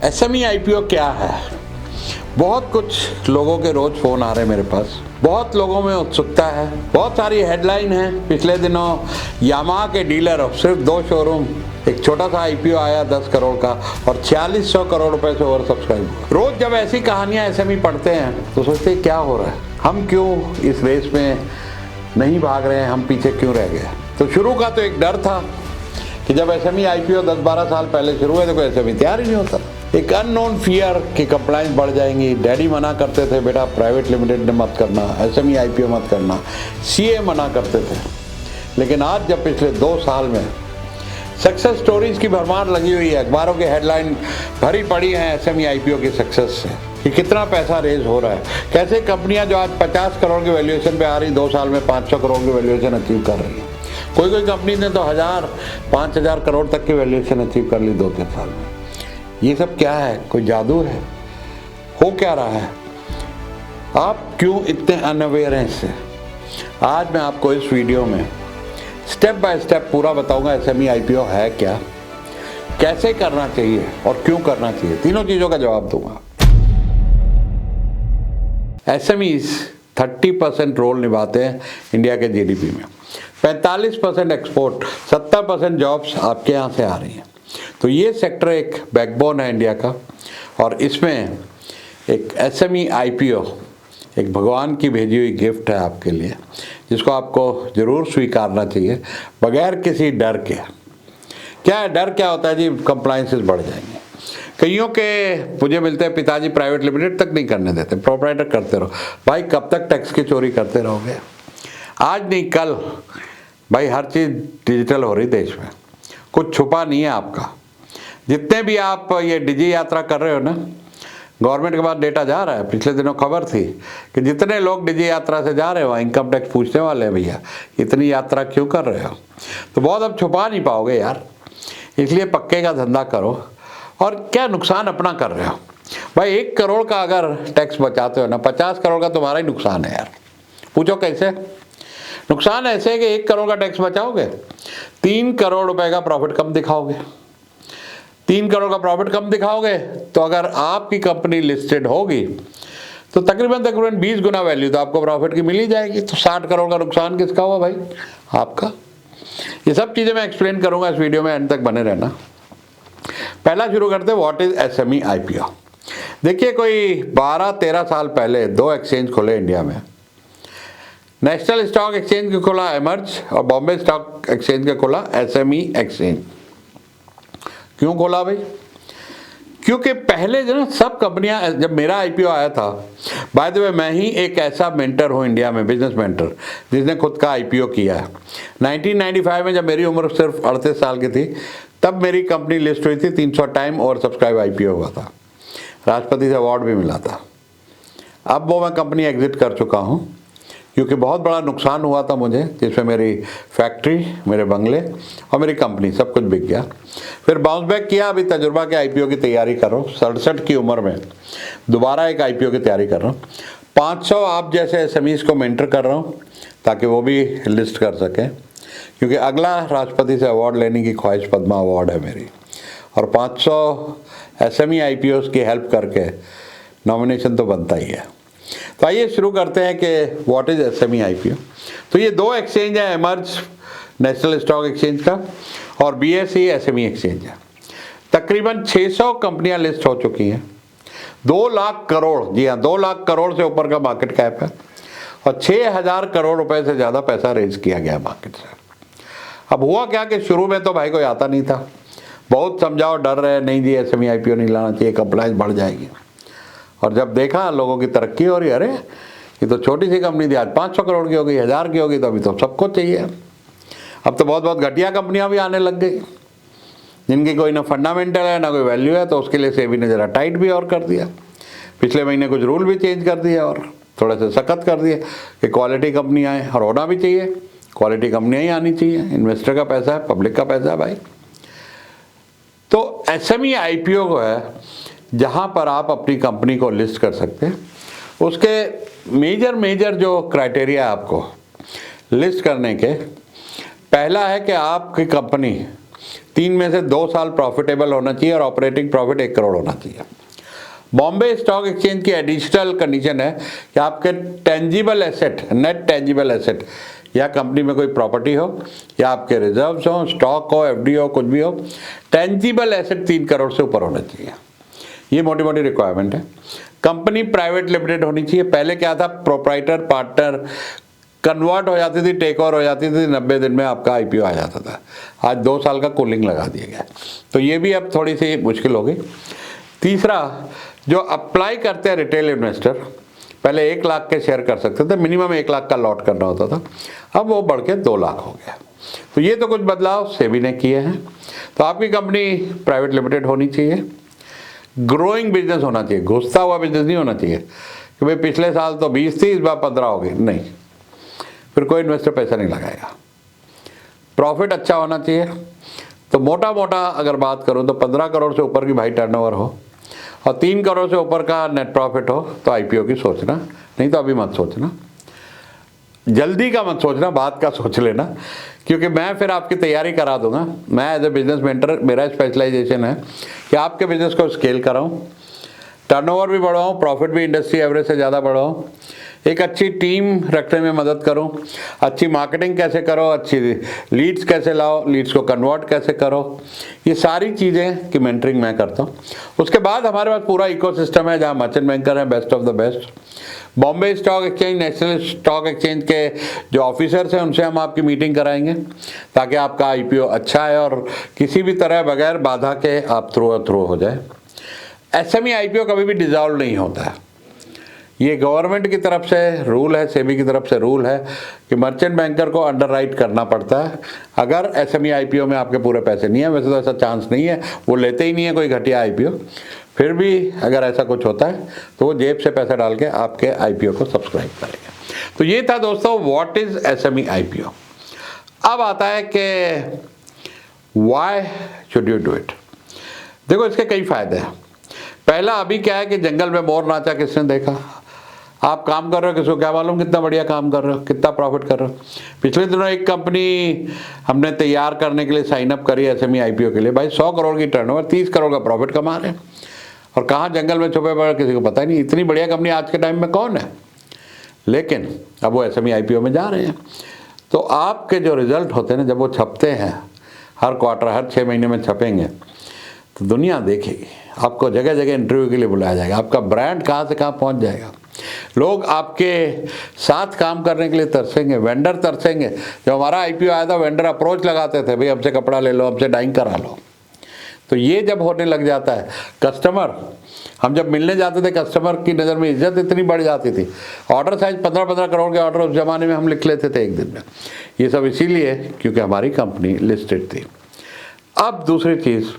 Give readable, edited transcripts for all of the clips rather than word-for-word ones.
SME IPO क्या है? बहुत कुछ लोगों के रोज फोन आ रहे हैं मेरे पास, बहुत लोगों में उत्सुकता है, बहुत सारी हेडलाइन है। पिछले दिनों यामाहा के डीलर सिर्फ 2 शोरूम, एक छोटा सा आईपीओ आया 10 करोड़ का और 4600 करोड़ रुपए से ओवर सब्सक्राइब हुआ। रोज जब ऐसी कहानियां एसएमई पढ़ते हैं तो सोचते हैं क्या हो रहा है, हम क्यों इस रेस में नहीं भाग रहे हैं, हम पीछे क्यों रह गए। तो शुरू का तो एक डर था कि जब एसएमई आईपीओ 10-12 साल पहले शुरू हुए तो कोई एसएमई तैयार ही नहीं होता। एक अननोन फियर कि कंप्लायंस बढ़ जाएंगी। डैडी मना करते थे, बेटा प्राइवेट लिमिटेड में मत करना, एसएमई आईपीओ मत करना, सीए मना करते थे। लेकिन आज जब पिछले 2 साल में सक्सेस स्टोरीज की भरमार लगी हुई है, अखबारों के हेडलाइन भरी पड़ी हैं एसएमई आईपीओ की सक्सेस से कि कितना पैसा रेज हो रहा है, कैसे कंपनियां जो आज 50 करोड़ की वैल्यूएशन पे आ रही 2 साल में 500 करोड़ की वैल्यूएशन अचीव कर रही है। कोई कंपनी ने तो 1000-5000 करोड़ तक की वैल्यूएशन अचीव कर ली 2-3 साल में। ये सब क्या है? कोई जादू है? हो क्या रहा है? आप क्यों इतने अनअवेयर हैं इससे? आज मैं आपको इस वीडियो में स्टेप बाय स्टेप पूरा बताऊंगा एसएमई आईपीओ है क्या, कैसे करना चाहिए और क्यों करना चाहिए। तीनों चीजों का जवाब दूंगा। एसएमईज 30% रोल निभाते हैं इंडिया के जीडीपी में, 45% एक्सपोर्ट, 70% जॉब्स आपके यहाँ से आ रही हैं। तो ये सेक्टर एक बैकबोन है इंडिया का और इसमें एक एसएमई आईपीओ एक भगवान की भेजी हुई गिफ्ट है आपके लिए, जिसको आपको ज़रूर स्वीकारना चाहिए बगैर किसी डर के। क्या है डर? क्या होता है जी? कंप्लायंसेस बढ़ जाएंगे। कईयों के मुझे मिलते हैं पिताजी प्राइवेट लिमिटेड तक नहीं करने देते, प्रोप्राइटर करते रहो। भाई कब तक टैक्स की चोरी करते रहोगे? आज नहीं कल भाई हर चीज़ डिजिटल हो रही देश में, कुछ छुपा नहीं है आपका। जितने भी आप ये डिजी यात्रा कर रहे हो ना, गवर्नमेंट के पास डेटा जा रहा है। पिछले दिनों खबर थी कि जितने लोग डिजी यात्रा से जा रहे हो इनकम टैक्स पूछने वाले हैं, भैया इतनी यात्रा क्यों कर रहे हो? तो बहुत अब छुपा नहीं पाओगे यार, इसलिए पक्के का धंधा करो। और क्या नुकसान अपना कर रहे हो भाई? 1 करोड़ का अगर टैक्स बचाते हो ना, 50 करोड़ का तुम्हारा ही नुकसान है यार। पूछो कैसे? नुकसान ऐसे है कि 1 करोड़ का टैक्स बचाओगे, 3 करोड़ रुपए का प्रॉफिट कम दिखाओगे। 3 करोड़ का प्रॉफिट कम दिखाओगे तो अगर आपकी कंपनी लिस्टेड होगी तो तकरीबन 20 गुना वैल्यू तो आपको प्रॉफिट की मिल ही जाएगी। तो 60 करोड़ का नुकसान किसका हुआ भाई? आपका। ये सब चीजें मैं एक्सप्लेन करूंगा इस वीडियो में, एंड तक बने रहना। पहला शुरू करते हैं, व्हाट इज एसएमई आईपीओ। देखिए कोई 12-13 साल पहले 2 एक्सचेंज खुले इंडिया में। नेशनल स्टॉक एक्सचेंज का खुला एमर्ज और बॉम्बे स्टॉक एक्सचेंज का खुला एसएमई एक्सचेंज। क्यों खोला भाई? क्योंकि पहले जो ना सब कंपनियां, जब मेरा आईपीओ आया था, बाय द वे मैं ही एक ऐसा मेंटर हूं इंडिया में, बिजनेस मेंटर, जिसने खुद का आईपीओ किया है। 1995 में जब मेरी उम्र सिर्फ 38 साल की थी, तब मेरी कंपनी लिस्ट हुई थी, 300 टाइम ओवर सब्सक्राइब आईपीओ हुआ था, राष्ट्रपति से अवार्ड भी मिला था। अब वो मैं कंपनी एग्जिट कर चुका हूँ क्योंकि बहुत बड़ा नुकसान हुआ था मुझे, जिसमें मेरी फैक्ट्री, मेरे बंगले और मेरी कंपनी सब कुछ बिक गया। फिर बाउंस बैक किया, अभी तजुर्बा के आईपीओ की तैयारी कर रहा हूँ। 67 की उम्र में दोबारा एक आईपीओ की तैयारी कर रहा हूँ। 500 आप जैसे एसएमईज को मेंटर कर रहा हूँ ताकि वो भी लिस्ट कर सकें, क्योंकि अगला राष्ट्रपति से अवार्ड लेने की ख्वाहिश पद्मा अवार्ड है मेरी, और 500 एसएमई आईपीओज की हेल्प करके नॉमिनेशन तो बनता ही है। तो आइए शुरू करते हैं कि व्हाट इज एसएमई आईपीओ। तो ये 2 एक्सचेंज है, एमर्ज नेशनल स्टॉक एक्सचेंज का और बीएसई एसएमई एक्सचेंज है। तकरीबन 600 कंपनियां लिस्ट हो चुकी हैं। 2 लाख करोड़, जी हाँ 2 लाख करोड़ से ऊपर का मार्केट कैप है और 6000 करोड़ रुपए से ज़्यादा पैसा रेज किया गया मार्केट से। अब हुआ क्या कि शुरू में तो भाई कोई आता नहीं था, बहुत समझाओ, डर रहे, नहीं जी एसएमई आईपीओ नहीं लाना चाहिए, कंप्लायंस बढ़ जाएगी। और जब देखा लोगों की तरक्की हो रही, अरे ये तो छोटी सी कंपनी थी, आज 500 करोड़ की हो गई, 1000 की होगी, तो अभी तो सबको चाहिए। अब तो बहुत घटिया कंपनियां भी आने लग गई, जिनकी कोई ना फंडामेंटल है ना कोई वैल्यू है, तो उसके लिए सेबी ने जरा टाइट भी और कर दिया। पिछले महीने कुछ रूल भी चेंज कर दिए और थोड़े से सख्त कर दिए कि क्वालिटी कंपनी आए, और होना भी चाहिए, क्वालिटी कंपनियाँ ही आनी चाहिए। इन्वेस्टर का पैसा है, पब्लिक का पैसा है भाई। तो एसएमई आईपीओ को है जहां पर आप अपनी कंपनी को लिस्ट कर सकते हैं। उसके मेजर जो क्राइटेरिया आपको लिस्ट करने के, पहला है कि आपकी कंपनी 3 में से 2 साल प्रॉफिटेबल होना चाहिए और ऑपरेटिंग प्रॉफिट 1 करोड़ होना चाहिए। बॉम्बे स्टॉक एक्सचेंज की एडिशनल कंडीशन है कि आपके tangible asset, net tangible asset, या कंपनी में कोई प्रॉपर्टी हो या आपके रिजर्व्स हो, स्टॉक हो, एफडी हो, कुछ भी हो, टेंजिबल एसेट 3 करोड़ से ऊपर होना चाहिए। ये मोटी मोटी रिक्वायरमेंट है। कंपनी प्राइवेट लिमिटेड होनी चाहिए। पहले क्या था, प्रोप्राइटर पार्टनर कन्वर्ट हो जाती थी, टेक ओवर हो जाती थी, 90 दिन में आपका आईपीओ आ जाता था। आज 2 साल का कूलिंग लगा दिया गया, तो ये भी अब थोड़ी सी मुश्किल होगी। तीसरा, जो अप्लाई करते हैं रिटेल इन्वेस्टर, पहले 1 लाख के शेयर कर सकते थे, मिनिमम 1 लाख का लॉट करना होता था, अब वो बढ़ के 2 लाख हो गया। तो ये तो कुछ बदलाव सेबी ने किए हैं। तो आपकी कंपनी प्राइवेट लिमिटेड होनी चाहिए, ग्रोइंग बिजनेस होना चाहिए, घुसता हुआ बिजनेस नहीं होना चाहिए कि भाई पिछले साल तो 20 थी, इस बार 15 हो गई, नहीं, फिर कोई इन्वेस्टर पैसा नहीं लगाएगा। प्रॉफिट अच्छा होना चाहिए। तो मोटा मोटा अगर बात करूं तो 15 करोड़ से ऊपर की भाई टर्नओवर हो और 3 करोड़ से ऊपर का नेट प्रॉफिट हो तो आईपीओ की सोचना, नहीं तो अभी मत सोचना, जल्दी का मत सोचना, बात का सोच लेना, क्योंकि मैं फिर आपकी तैयारी करा दूंगा। मैं एज ए बिजनेस मेंटर, मेरा स्पेशलाइजेशन है कि आपके बिजनेस को स्केल कराऊं, टर्नओवर भी बढ़ाऊं, प्रॉफिट भी इंडस्ट्री एवरेज से ज़्यादा बढ़ाऊं, एक अच्छी टीम रखने में मदद करूं, अच्छी मार्केटिंग कैसे करो, अच्छी लीड्स कैसे लाओ, लीड्स को कन्वर्ट कैसे करो, ये सारी चीज़ें की मेंटरिंग मैं करता हूं। उसके बाद हमारे पास पूरा इकोसिस्टम है जहां मर्चेंट बैंकर हैं, best of the best. Bombay stock exchange, national stock exchange के जो ऑफिसर्स हैं उनसे हम आपकी मीटिंग कराएंगे ताकि आपका आईपीओ अच्छा है और किसी भी तरह बगैर बाधा के आप थ्रू हो जाए। एसएमई आईपीओ कभी भी डिसॉल्व नहीं होता है। ये गवर्नमेंट की तरफ से रूल है, सेबी की तरफ से रूल है कि मर्चेंट बैंकर को अंडरराइट करना पड़ता है अगर एसएमई आईपीओ में आपके पूरे पैसे नहीं है। वैसे तो ऐसा चांस नहीं है, वो लेते ही नहीं है कोई घटिया आईपीओ, फिर भी अगर ऐसा कुछ होता है तो वो जेब से पैसा डाल के आपके आईपीओ को सब्सक्राइब करेंगे। तो ये था दोस्तों व्हाट इज एसएमई आईपीओ। अब आता है कि why should you do it. देखो इसके कई फायदे हैं। पहला, अभी क्या है कि जंगल में मोर नाचा किसने देखा। आप काम कर रहे हो, किसी को क्या मालूम कितना बढ़िया काम कर रहे हो, कितना प्रॉफिट कर रहे हो। पिछले दिनों एक कंपनी हमने तैयार करने के लिए साइन अप करी एसएमई आईपीओ के लिए। भाई 100 करोड़ की टर्नओवर, 30 करोड़ का प्रॉफिट कमा रहे हैं और कहाँ जंगल में छुपे पड़े, किसी को पता ही नहीं। इतनी बढ़िया कंपनी आज के टाइम में कौन है, लेकिन अब वो एसएमई आईपीओ में जा रहे हैं। तो आपके जो रिजल्ट होते हैं ना, जब वो छपते हैं हर क्वार्टर, हर 6 महीने में छपेंगे, तो दुनिया देखेगी, आपको जगह जगह इंटरव्यू के लिए बुलाया जाएगा, आपका ब्रांड कहाँ से कहाँ पहुँच जाएगा, लोग आपके साथ काम करने के लिए तरसेंगे, वेंडर तरसेंगे। जब हमारा आईपीओ आया था, वेंडर अप्रोच लगाते थे, भाई हमसे कपड़ा ले लो, हमसे डाइंग करा लो। तो ये जब होने लग जाता है, कस्टमर, हम जब मिलने जाते थे कस्टमर की नज़र में इज्जत इतनी बढ़ जाती थी। ऑर्डर साइज 15-15 करोड़ के ऑर्डर उस जमाने में हम लिख लेते थे एक दिन में। ये सब इसीलिए क्योंकि हमारी कंपनी लिस्टेड थी। अब दूसरी चीज़,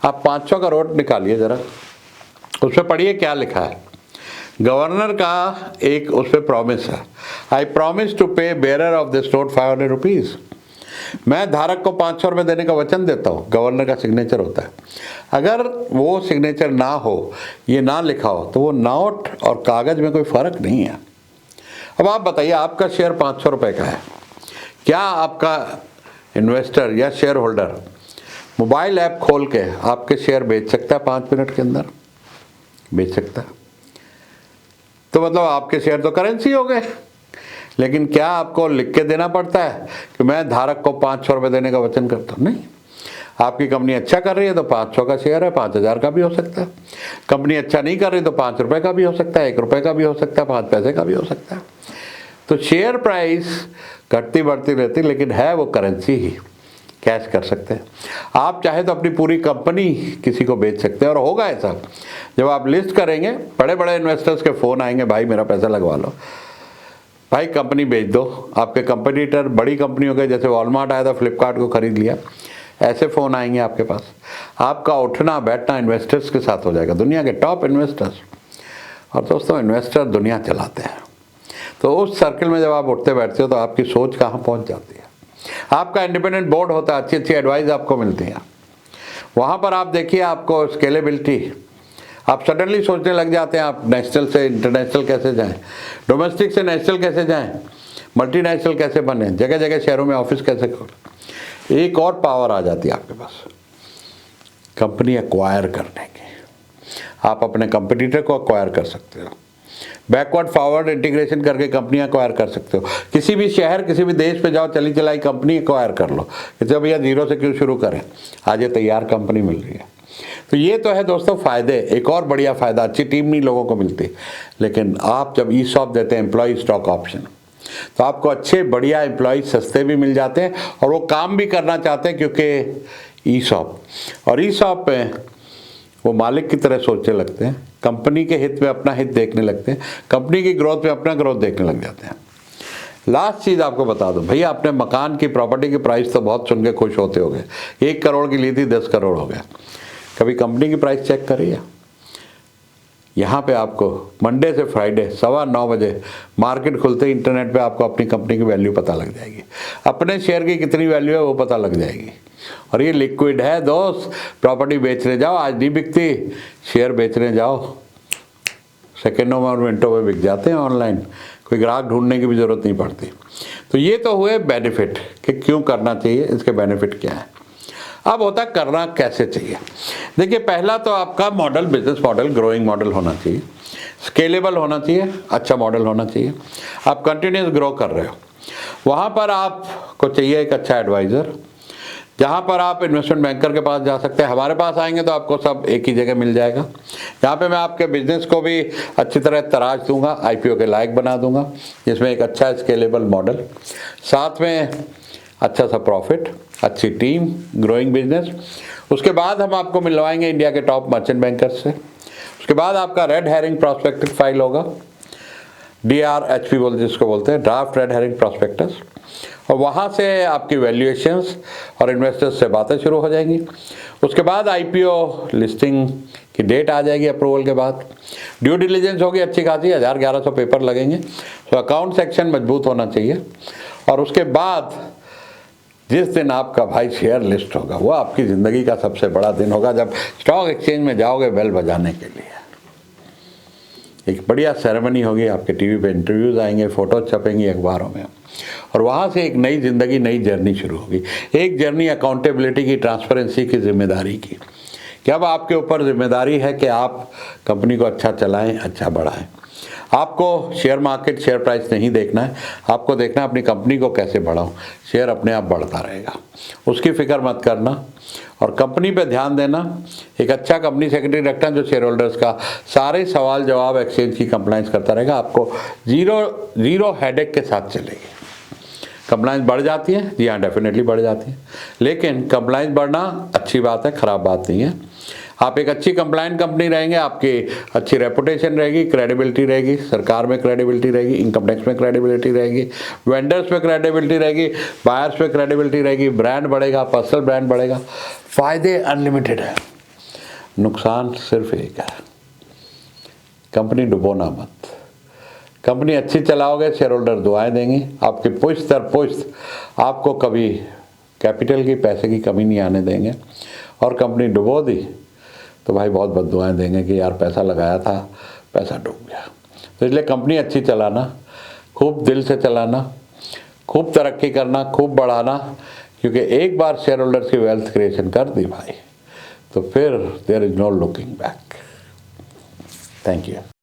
आप 500 का नोट निकालिए ज़रा, उस पर पढ़िए क्या लिखा है। गवर्नर का एक उस पर प्रॉमिस है, आई प्रॉमिस टू पे bearer of this note 500 rupees. मैं धारक को 500 रुपये देने का वचन देता हूँ, गवर्नर का सिग्नेचर होता है। अगर वो सिग्नेचर ना हो, ये ना लिखा हो, तो वो नोट और कागज़ में कोई फ़र्क नहीं है। अब आप बताइए, आपका शेयर 500 रुपये का है, क्या आपका इन्वेस्टर या शेयर होल्डर मोबाइल ऐप खोल के आपके शेयर बेच सकता है 5 मिनट के अंदर? बेच सकता है। तो मतलब आपके शेयर तो करेंसी हो गए। लेकिन क्या आपको लिख के देना पड़ता है कि मैं धारक को 500 रुपये देने का वचन करता हूँ? नहीं। आपकी कंपनी अच्छा कर रही है तो 500 का शेयर है, 5000 का भी हो सकता है। कंपनी अच्छा नहीं कर रही तो 5 रुपये का भी हो सकता है, 1 रुपये का भी हो सकता है, 5 पैसे का भी हो सकता है। तो शेयर प्राइस घटती बढ़ती रहती, लेकिन है वो करेंसी ही, कैश कर सकते हैं। आप चाहे तो अपनी पूरी कंपनी किसी को बेच सकते हैं, और होगा ऐसा। जब आप लिस्ट करेंगे, बड़े बड़े इन्वेस्टर्स के फ़ोन आएंगे, भाई मेरा पैसा लगवा लो, भाई कंपनी बेच दो। आपके कंपटीटर बड़ी कंपनियों के, जैसे वॉलमार्ट आया था, फ्लिपकार्ट को खरीद लिया, ऐसे फ़ोन आएंगे आपके पास। आपका उठना बैठना इन्वेस्टर्स के साथ हो जाएगा, दुनिया के टॉप इन्वेस्टर्स। और दोस्तों, इन्वेस्टर दुनिया चलाते हैं। तो उस सर्कल में जब आप उठते बैठते हो तो आपकी सोच कहाँ पहुँच जाती है। आपका इंडिपेंडेंट बोर्ड होता है, अच्छी अच्छी एडवाइस आपको मिलती है। वहाँ पर आप देखिए, आपको स्केलेबिलिटी, आप सडनली सोचने लग जाते हैं, आप नेशनल से इंटरनेशनल कैसे जाएं, डोमेस्टिक से नेशनल कैसे जाएं, मल्टीनेशनल कैसे बने, जगह जगह शहरों में ऑफिस कैसे खोलें। एक और पावर आ जाती है आपके पास, कंपनी एक्वायर करने की। आप अपने कंपटीटर को एक्वायर कर सकते हो, बैकवर्ड फॉरवर्ड इंटीग्रेशन करके कंपनियां एक्वायर कर सकते हो। किसी भी शहर, किसी भी देश पे जाओ, चली चलाई कंपनी एक्वायर कर लो, कि जब भैया जीरो से क्यों शुरू करें, आज ये तैयार कंपनी मिल रही है। तो ये तो है दोस्तों फ़ायदे। एक और बढ़िया फ़ायदा, अच्छी टीम नहीं लोगों को मिलती, लेकिन आप जब ESOP देते हैं, एम्प्लॉय स्टॉक ऑप्शन, तो आपको अच्छे बढ़िया एम्प्लॉय सस्ते भी मिल जाते हैं और वो काम भी करना चाहते हैं, क्योंकि ESOP और ESOP में वो मालिक की तरह सोचने लगते हैं, कंपनी के हित में अपना हित देखने लगते हैं, कंपनी की ग्रोथ में अपना ग्रोथ देखने लग जाते हैं। लास्ट चीज़ आपको बता दूं, भैया आपने मकान की, प्रॉपर्टी की प्राइस तो बहुत सुन के खुश होते होंगे, 1 करोड़ की ली थी 10 करोड़ हो गया। कभी कंपनी की प्राइस चेक करिए। यहाँ पे आपको मंडे से फ्राइडे 9:15 बजे मार्केट खुलते ही इंटरनेट पे आपको अपनी कंपनी की वैल्यू पता लग जाएगी, अपने शेयर की कितनी वैल्यू है वो पता लग जाएगी। और ये लिक्विड है दोस्त, प्रॉपर्टी बेचने जाओ, आज नहीं बिकती, शेयर बेचने जाओ, सेकेंडों में और मिनटों में बिक जाते हैं ऑनलाइन, कोई ग्राहक ढूंढने की भी ज़रूरत नहीं पड़ती। तो ये तो हुए बेनिफिट कि क्यों करना चाहिए, इसके बेनिफिट क्या है। अब होता करना कैसे चाहिए। देखिए, पहला तो आपका model, business model growing model होना चाहिए, स्केलेबल होना चाहिए, अच्छा मॉडल होना चाहिए। आप कंटिन्यूस ग्रो कर रहे हो, वहाँ पर आपको चाहिए एक अच्छा एडवाइज़र, जहाँ पर आप इन्वेस्टमेंट बैंकर के पास जा सकते हैं। हमारे पास आएंगे तो आपको सब एक ही जगह मिल जाएगा, जहाँ पे मैं आपके बिजनेस को भी अच्छी तरह तराश दूंगा, IPO के लायक बना दूंगा, जिसमें एक अच्छा स्केलेबल मॉडल, साथ में अच्छा सा प्रॉफिट, अच्छी टीम, ग्रोइंग बिजनेस। उसके बाद हम आपको मिलवाएंगे इंडिया के टॉप मर्चेंट बैंकर्स से। उसके बाद आपका रेड हेरिंग प्रॉस्पेक्टस फाइल होगा, DRHP जिसको बोलते हैं, ड्राफ्ट रेड हेरिंग प्रॉस्पेक्टस, और वहाँ से आपकी वैल्यूएशंस और इन्वेस्टर्स से बातें शुरू हो जाएंगी। उसके बाद IPO लिस्टिंग की डेट आ जाएगी अप्रूवल के बाद, ड्यू डिलीजेंस होगी अच्छी खासी, 1000-1100 पेपर लगेंगे, तो अकाउंट सेक्शन मजबूत होना चाहिए। और उसके बाद जिस दिन आपका भाई शेयर लिस्ट होगा, वो आपकी ज़िंदगी का सबसे बड़ा दिन होगा, जब स्टॉक एक्सचेंज में जाओगे बेल बजाने के लिए। एक बढ़िया सेरेमनी होगी, आपके टीवी पे इंटरव्यूज़ आएंगे, फ़ोटो छपेंगी अखबारों में, और वहाँ से एक नई ज़िंदगी, नई जर्नी शुरू होगी। एक जर्नी अकाउंटेबिलिटी की, ट्रांसपेरेंसी की, जिम्मेदारी की, कि अब आपके ऊपर जिम्मेदारी है कि आप कंपनी को अच्छा चलाएं, अच्छा बढ़ाएं। आपको शेयर मार्केट, शेयर प्राइस नहीं देखना है, आपको देखना है अपनी कंपनी को कैसे बढ़ाऊं, शेयर अपने आप बढ़ता रहेगा, उसकी फिक्र मत करना, और कंपनी पे ध्यान देना। एक अच्छा कंपनी सेक्रेटरी रखना जो शेयर होल्डर्स का सारे सवाल जवाब एक्सचेंज की कंप्लाइंस करता रहेगा, आपको जीरो हेडेक के साथ चलेगी। कंप्लाइंस बढ़ जाती है, जी हाँ डेफिनेटली बढ़ जाती है, लेकिन कंप्लाइंस बढ़ना अच्छी बात है, ख़राब बात नहीं है। आप एक अच्छी कंप्लाइंट कंपनी रहेंगे, आपकी अच्छी रेपुटेशन रहेगी, क्रेडिबिलिटी रहेगी, सरकार में क्रेडिबिलिटी रहेगी, इनकम टैक्स में क्रेडिबिलिटी रहेगी, वेंडर्स में क्रेडिबिलिटी रहेगी, बायर्स में क्रेडिबिलिटी रहेगी, ब्रांड बढ़ेगा, पर्सनल ब्रांड बढ़ेगा। फ़ायदे अनलिमिटेड है, नुकसान सिर्फ एक है, कंपनी डुबोना मत। कंपनी अच्छी चलाओगे, शेयर होल्डर दुआएं देंगी, आपकी पुश्त दर पुश्त आपको कभी कैपिटल की, पैसे की कमी नहीं आने देंगे। और कंपनी डुबो दी तो भाई बहुत बद्दुआएं देंगे कि यार पैसा लगाया था, पैसा डूब गया। तो इसलिए कंपनी अच्छी चलाना, खूब दिल से चलाना, खूब तरक्की करना, खूब बढ़ाना, क्योंकि एक बार शेयर होल्डर्स की वेल्थ क्रिएशन कर दी भाई, तो फिर there is no looking back. Thank you.